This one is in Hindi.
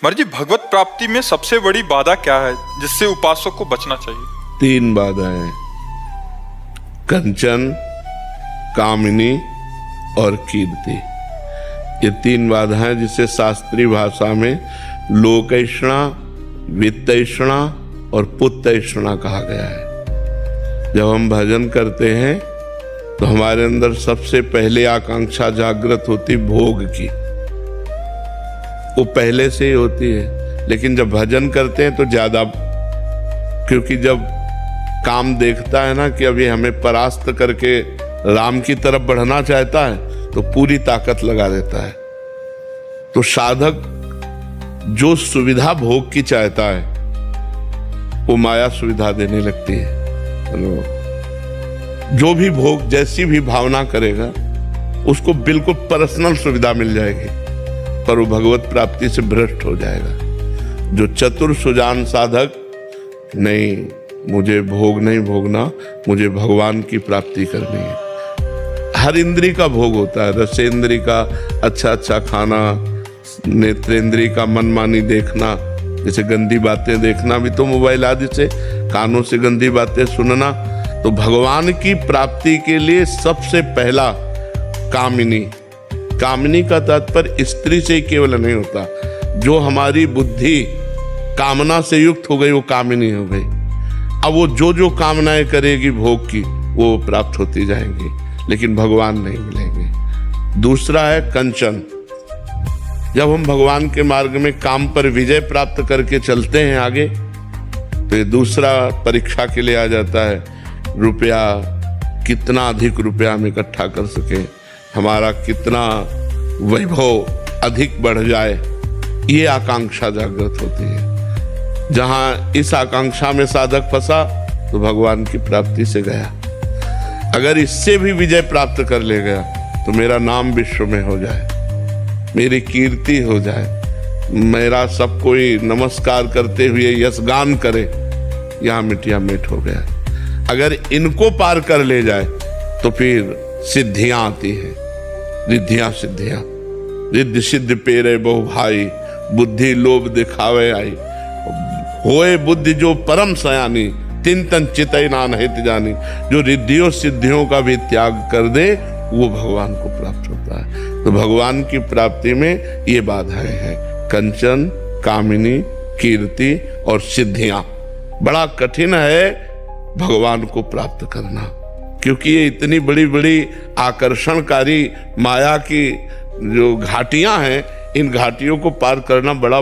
मर्जी भगवत प्राप्ति में सबसे बड़ी बाधा क्या है जिससे उपासक को बचना चाहिए? 3 बाधाएं, कंचन, कामिनी और कीर्ति। ये 3 बाधाएं जिसे शास्त्रीय भाषा में लोकैषणा, वित्तैषणा और पुत्रैषणा कहा गया है। जब हम भजन करते हैं तो हमारे अंदर सबसे पहले आकांक्षा जागृत होती भोग की, वो पहले से ही होती है। लेकिन जब भजन करते हैं तो ज्यादा, क्योंकि जब काम देखता है ना कि अभी हमें परास्त करके राम की तरफ बढ़ना चाहता है तो पूरी ताकत लगा देता है। तो साधक जो सुविधा भोग की चाहता है वो माया सुविधा देने लगती है। जो भी भोग जैसी भी भावना करेगा उसको बिल्कुल पर्सनल सुविधा मिल जाएगी, पर वो भगवत प्राप्ति से भ्रष्ट हो जाएगा। जो चतुर सुजान साधक, नहीं मुझे भोग नहीं भोगना, मुझे भगवान की प्राप्ति करनी है। हर इंद्री का भोग होता है, रसेंद्री का अच्छा अच्छा खाना, नेत्रेंद्री का मनमानी देखना, जैसे गंदी बातें देखना भी तो मोबाइल आदि से, कानों से गंदी बातें सुनना। तो भगवान की प्राप्ति के लिए सबसे पहला कामिनी। कामिनी का तात्पर्य स्त्री से केवल नहीं होता, जो हमारी बुद्धि कामना से युक्त हो गई वो कामिनी हो गई। अब वो जो जो कामनाएं करेगी भोग की वो प्राप्त होती जाएंगी, लेकिन भगवान नहीं मिलेंगे। दूसरा है कंचन। जब हम भगवान के मार्ग में काम पर विजय प्राप्त करके चलते हैं आगे, तो ये दूसरा परीक्षा के लिए आ जाता है। रुपया, कितना अधिक रुपया हम इकट्ठा कर सके, हमारा कितना वैभव अधिक बढ़ जाए, ये आकांक्षा जागृत होती है। जहां इस आकांक्षा में साधक फंसा तो भगवान की प्राप्ति से गया। अगर इससे भी विजय प्राप्त कर ले गया तो मेरा नाम विश्व में हो जाए, मेरी कीर्ति हो जाए, मेरा सब कोई नमस्कार करते हुए यशगान करे, यहां मिटिया मिट हो गया। अगर इनको पार कर ले जाए तो फिर सिद्धियां आती हैं, रिद्धियां सिद्धियां। रिद्धि सिद्ध पेरे बहु भाई, बुद्धि लोभ दिखावे आई। होए बुद्धि जो परम सयानी, तिन तन चितई नान हित जानी। जो रिद्धियों सिद्धियों का भी त्याग कर दे वो भगवान को प्राप्त होता है। तो भगवान की प्राप्ति में ये बाधाएं हैं, कंचन, कामिनी, कीर्ति और सिद्धियां। बड़ा कठिन है भगवान को प्राप्त करना, क्योंकि ये इतनी बड़ी बड़ी आकर्षणकारी माया की जो घाटियां हैं, इन घाटियों को पार करना बड़ा